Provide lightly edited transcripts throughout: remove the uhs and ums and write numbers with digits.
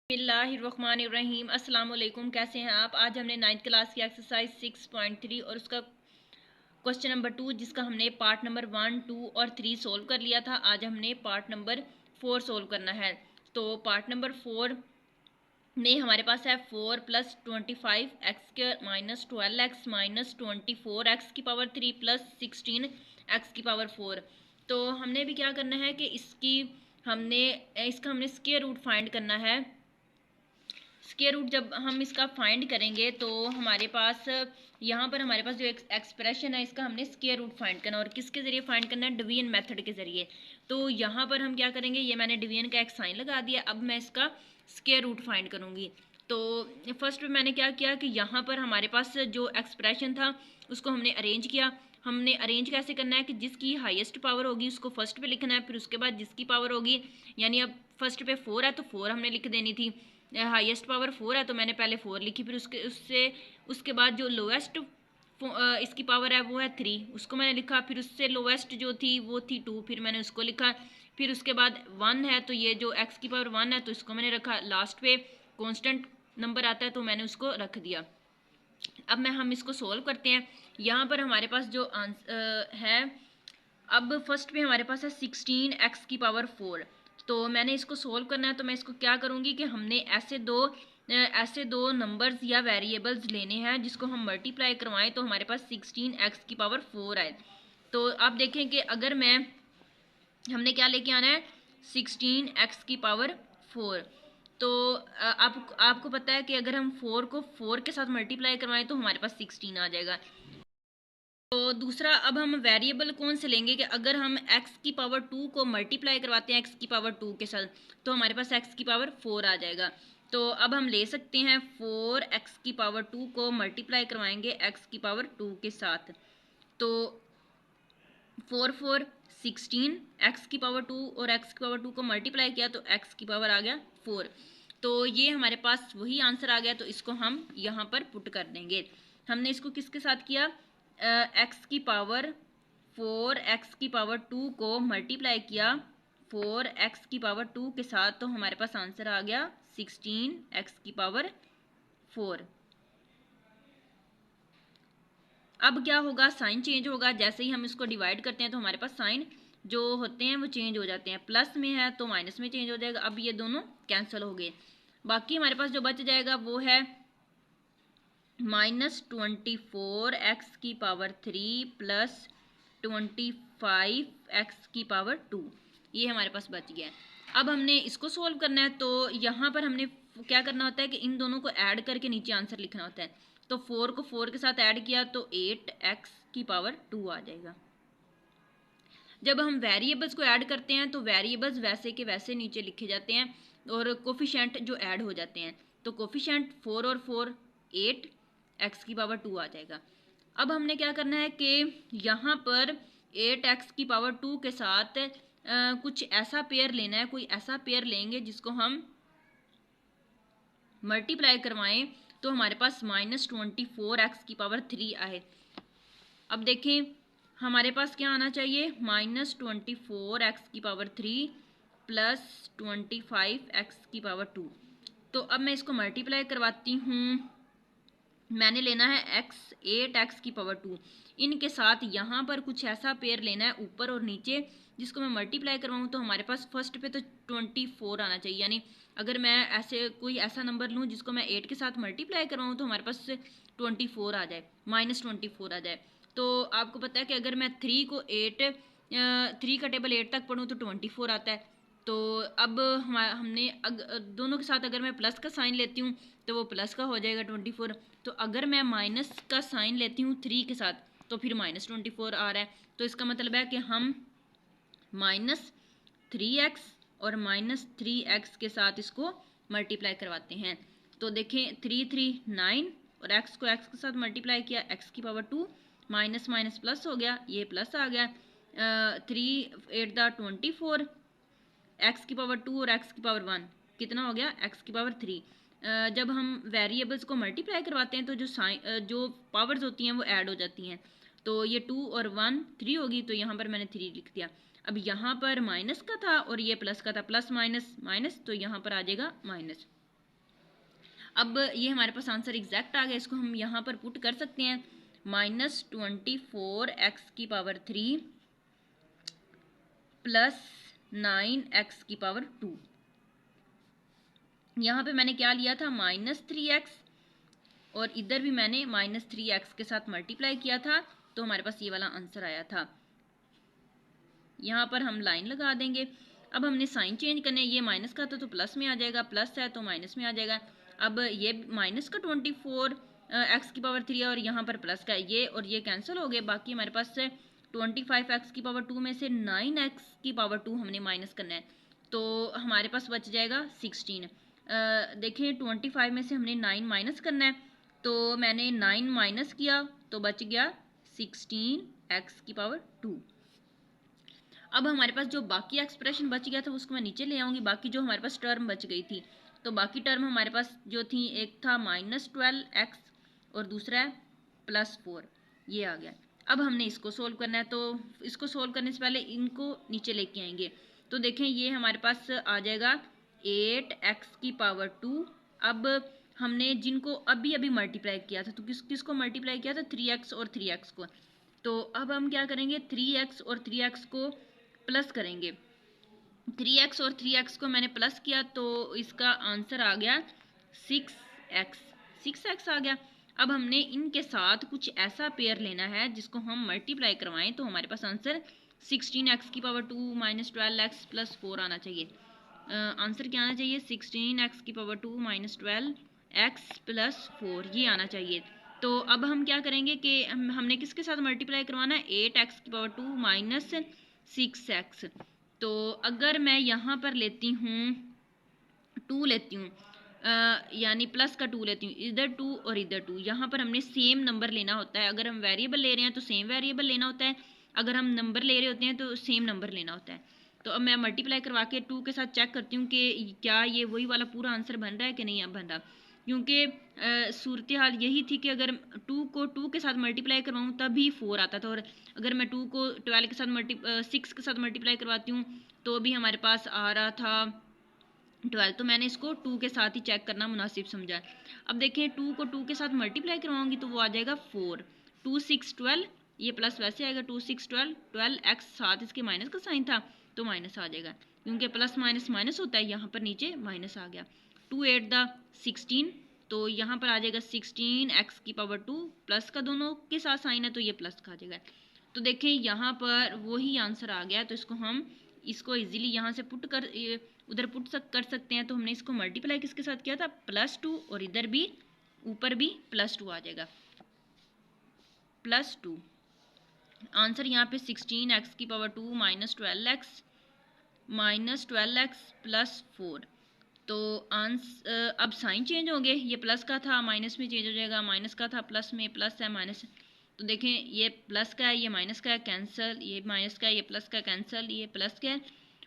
बिस्मिल्लाहिर्रहमानिर्रहीम। अस्सलाम वालेकुम। कैसे हैं आप? आज हमने 9th क्लास की एक्सरसाइज 6.3 और उसका क्वेश्चन नंबर 2 जिसका हमने पार्ट नंबर 1, 2 और 3 सोल्व कर लिया था। आज हमने पार्ट नंबर 4 सोल्व करना है। तो पार्ट नंबर 4 में हमारे पास है 4 + 25 x square minus 12 x minus 24 x की पावर 3 प्लस 16 एक्स की पावर 4। तो हमने भी क्या करना है कि इसका हमने स्क्वायर रूट फाइंड करना है। स्क्वायर रूट जब हम इसका फाइंड करेंगे तो हमारे पास यहाँ पर हमारे पास जो एक्सप्रेशन है इसका हमने स्क्वायर रूट फाइंड करना, और किसके ज़रिए फाइंड करना है? डिवीजन मेथड के ज़रिए। तो यहाँ पर हम क्या करेंगे, ये मैंने डिवीजन का एक साइन लगा दिया। अब मैं इसका स्क्वायर रूट फाइंड करूँगी। तो फर्स्ट में मैंने क्या किया कि यहाँ पर हमारे पास जो एक्सप्रेशन था उसको हमने अरेंज किया। हमने अरेंज कैसे करना है कि जिसकी हाईएस्ट पावर होगी उसको फर्स्ट पे लिखना है, फिर उसके बाद जिसकी पावर होगी, यानी अब फर्स्ट पे 4 है तो 4 हमने लिख देनी थी। हाईएस्ट पावर 4 है तो मैंने पहले 4 लिखी, फिर उसके बाद जो लोएस्ट इसकी पावर है वो है 3, उसको मैंने लिखा। फिर उससे लोएस्ट जो थी वो थी 2, फिर मैंने उसको लिखा। फिर उसके बाद 1 है तो ये जो x की पावर 1 है तो इसको मैंने रखा। लास्ट पे कांस्टेंट नंबर आता है तो मैंने उसको रख दिया। अब हम इसको सोल्व करते हैं। यहाँ पर हमारे पास जो आंसर है, अब फर्स्ट पे हमारे पास है 16 एक्स की पावर 4। तो मैंने इसको सोल्व करना है तो मैं इसको क्या करूँगी कि हमने ऐसे दो नंबर्स या वेरिएबल्स लेने हैं जिसको हम मल्टीप्लाई करवाएं तो हमारे पास 16 एक्स की पावर 4 आए। तो आप देखें कि अगर हमने क्या लेके आना है, 16 एक्स की पावर 4। तो आपको पता है कि अगर हम 4 को 4 के साथ मल्टीप्लाई करवाएं तो हमारे पास 16 आ जाएगा। तो दूसरा, अब हम वेरिएबल कौन से लेंगे कि अगर हम x की पावर 2 को मल्टीप्लाई करवाते हैं x की पावर 2 के साथ तो हमारे पास x की पावर 4 आ जाएगा। तो अब हम ले सकते हैं 4x की पावर 2 को मल्टीप्लाई करवाएंगे x की पावर 2 के साथ। तो 4 4 16, x की पावर 2 और x की पावर 2 को मल्टीप्लाई किया तो x की पावर आ गया 4। तो ये हमारे पास वही आंसर आ गया। तो इसको हम यहाँ पर पुट कर देंगे। हमने इसको किसके साथ किया? x की पावर 4 x की पावर 2 को मल्टीप्लाई किया 4 x की पावर 2 के साथ, तो हमारे पास आंसर आ गया 16 x की पावर 4। अब क्या होगा, साइन चेंज होगा। जैसे ही हम इसको डिवाइड करते हैं तो हमारे पास साइन जो होते हैं वो चेंज हो जाते हैं। प्लस में है तो माइनस में चेंज हो जाएगा। अब ये दोनों कैंसिल हो गए। बाकी हमारे पास जो बच जाएगा वो है -24 एक्स की पावर 3 प्लस 25 एक्स की पावर 2। ये हमारे पास बच गया है। अब हमने इसको सोल्व करना है। तो यहाँ पर हमने क्या करना होता है कि इन दोनों को ऐड करके नीचे आंसर लिखना होता है। तो 4 को 4 के साथ ऐड किया तो 8x की पावर 2 आ जाएगा। जब हम वेरिएबल्स को ऐड करते हैं तो वेरिएबल्स वैसे के वैसे नीचे लिखे जाते हैं और कोफिशिएंट जो ऐड हो जाते हैं। तो कोफिशिएंट 4 और 4 8 x की पावर 2 आ जाएगा। अब हमने क्या करना है कि यहाँ पर 8x की पावर 2 के साथ कुछ ऐसा पेयर लेना है। कोई ऐसा पेयर लेंगे जिसको हम मल्टीप्लाई करवाएं तो हमारे पास -24 एक्स की पावर 3 आए। अब देखें हमारे पास क्या आना चाहिए, -24 एक्स की पावर 3 प्लस 25 एक्स की पावर 2। तो अब मैं इसको मल्टीप्लाई करवाती हूँ। मैंने लेना है x 8x की पावर 2। इनके साथ यहाँ पर कुछ ऐसा पेयर लेना है ऊपर और नीचे जिसको मैं मल्टीप्लाई करवाऊँ तो हमारे पास फर्स्ट पे तो 24 आना चाहिए। यानी अगर मैं ऐसे कोई ऐसा नंबर लूँ जिसको मैं 8 के साथ मल्टीप्लाई करवाऊँ तो हमारे पास 24 आ जाए, -24 आ जाए। तो आपको पता है कि अगर मैं 3 को 3 का टेबल 8 तक पढ़ूँ तो 24 आता है। तो अब हमने दोनों के साथ अगर मैं प्लस का साइन लेती हूँ तो वो प्लस का हो जाएगा 24। तो अगर मैं माइनस का साइन लेती हूँ 3 के साथ तो फिर -24 आ रहा है। तो इसका मतलब है कि हम -3x और -3x के साथ इसको मल्टीप्लाई करवाते हैं। तो देखें 3 3 9 और x को x के साथ मल्टीप्लाई किया, x की पावर 2 माइनस माइनस प्लस हो गया, ये प्लस आ गया। 3 8 24 x की पावर 2 और x की पावर 1 कितना हो गया, x की पावर 3। जब हम वेरिएबल्स को मल्टीप्लाई करवाते हैं तो जो पावर्स होती हैं वो ऐड हो जाती हैं। तो ये 2 और 1 3 होगी, तो यहाँ पर मैंने 3 लिख दिया। अब यहाँ पर माइनस का था और ये प्लस का था, प्लस माइनस माइनस, तो यहाँ पर आ जाएगा माइनस। अब ये हमारे पास आंसर एग्जैक्ट आ गया, इसको हम यहाँ पर पुट कर सकते हैं। -24x³ plus 9x²। यहाँ पे मैंने क्या लिया था, -3x, और इधर भी मैंने -3x के साथ मल्टीप्लाई किया था, तो हमारे पास ये वाला आंसर आया था। यहाँ पर हम लाइन लगा देंगे। अब हमने साइन चेंज करने, ये माइनस का था तो प्लस में आ जाएगा, प्लस है तो माइनस में आ जाएगा। अब ये माइनस का 24x³ है और यहाँ पर प्लस का है, ये और ये कैंसिल हो गए। बाकी हमारे पास 25x² में से 9x² हमने माइनस करना है, तो हमारे पास बच जाएगा 16। देखें 25 में से हमने 9 माइनस करना है, तो मैंने 9 माइनस किया तो बच गया 16x²। अब हमारे पास जो बाकी एक्सप्रेशन बच गया था उसको मैं नीचे ले आऊँगी। बाकी जो हमारे पास टर्म बच गई थी, तो बाकी टर्म हमारे पास जो थी, एक था -12x और दूसरा है +4, ये आ गया। अब हमने इसको सोल्व करना है, तो इसको सोल्व करने से पहले इनको नीचे लेके आएंगे। तो देखें ये हमारे पास आ जाएगा 8x²। अब हमने जिनको अभी अभी मल्टीप्लाई किया था, तो किसको मल्टीप्लाई किया था, 3x और 3x को। तो अब हम क्या करेंगे, 3x और 3x को प्लस करेंगे। 3x और 3x को मैंने प्लस किया तो इसका आंसर आ गया 6x आ गया। अब हमने इनके साथ कुछ ऐसा पेयर लेना है जिसको हम मल्टीप्लाई करवाएं, तो हमारे पास आंसर 16x² - 12x + 4 आना चाहिए। आंसर क्या आना चाहिए, 16x² - 12x + 4, ये आना चाहिए। तो अब हम क्या करेंगे कि हमने किसके साथ मल्टीप्लाई करवाना है, 8x² - 6x। तो अगर मैं यहाँ पर लेती हूँ 2 लेती हूँ, यानी प्लस का 2 लेती हूँ, इधर 2 और इधर 2, यहाँ पर हमने सेम नंबर लेना होता है। अगर हम वेरिएबल ले रहे हैं तो सेम वेरिएबल लेना होता है, अगर हम नंबर ले रहे होते हैं तो सेम नंबर लेना होता है। तो अब मैं मल्टीप्लाई करवा के 2 के साथ चेक करती हूँ कि क्या ये वही वाला पूरा आंसर बन रहा है कि नहीं अब बन रहा, क्योंकि सूरत हाल यही थी कि अगर 2 को 2 के साथ मल्टीप्लाई करवाऊँ तभी 4 आता था, और अगर मैं 2 को 12 के साथ 6 के साथ मल्टीप्लाई करवाती हूँ तो भी हमारे पास आ रहा था 12। तो मैंने इसको 2 के साथ ही चेक करना मुनासिब समझा। अब देखें 2 को 2 के साथ मल्टीप्लाई करवाऊंगी तो वो आ जाएगा 4, 2 6 12, ये प्लस वैसे आएगा 2 6 12, 12x साथ इसके माइनस का साइन था तो माइनस आ जाएगा, क्योंकि प्लस माइनस माइनस होता है, यहाँ पर नीचे माइनस आ गया। 2 8 द 16, तो यहाँ पर आ जाएगा 16x² प्लस का दोनों के साथ साइन है तो ये प्लस का आ जाएगा। तो देखें यहाँ पर वही आंसर आ गया, तो इसको इजीली यहाँ से पुट कर उधर कर सकते हैं। तो हमने इसको मल्टीप्लाई किसके साथ किया था, +2, और इधर भी ऊपर भी +2 आ जाएगा, +2। आंसर यहाँ पे 16x² - 12x + 4। तो आंसर अब साइन चेंज होंगे, ये प्लस का था माइनस में चेंज हो जाएगा, माइनस का था प्लस में, प्लस है माइनस। तो देखें ये प्लस का है, ये माइनस का है, कैंसिल, ये माइनस का है, ये प्लस का कैंसिल, ये प्लस का है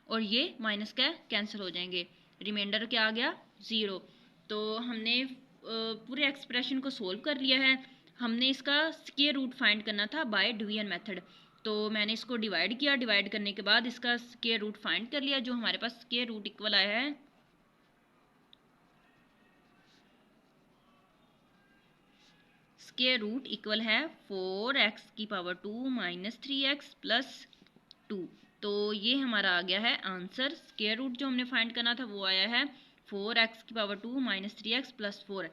और ये माइनस का कैंसिल हो जाएंगे। रिमाइंडर क्या आ गया, 0। तो हमने पूरे एक्सप्रेशन को सोल्व कर लिया है। हमने इसका स्क्वायर रूट फाइंड करना था बाय डिवीजन मेथड। तो मैंने इसको डिवाइड किया, डिवाइड करने के बाद इसका स्क्वायर रूट फाइंड कर लिया। जो हमारे पास स्क्वायर रूट इक्वल आया है, स्क्वायर रूट इक्वल है 4x² - 3x + 2। तो ये हमारा आ गया है आंसर। स्क्वायर रूट जो हमने फाइंड करना था वो आया है 4x² - 3x + 4।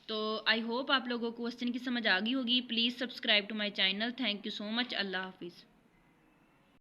तो आई होप आप लोगों को क्वेश्चन की समझ आ गई होगी। Please subscribe to my channel. Thank you so much. अल्लाह हाफिज़।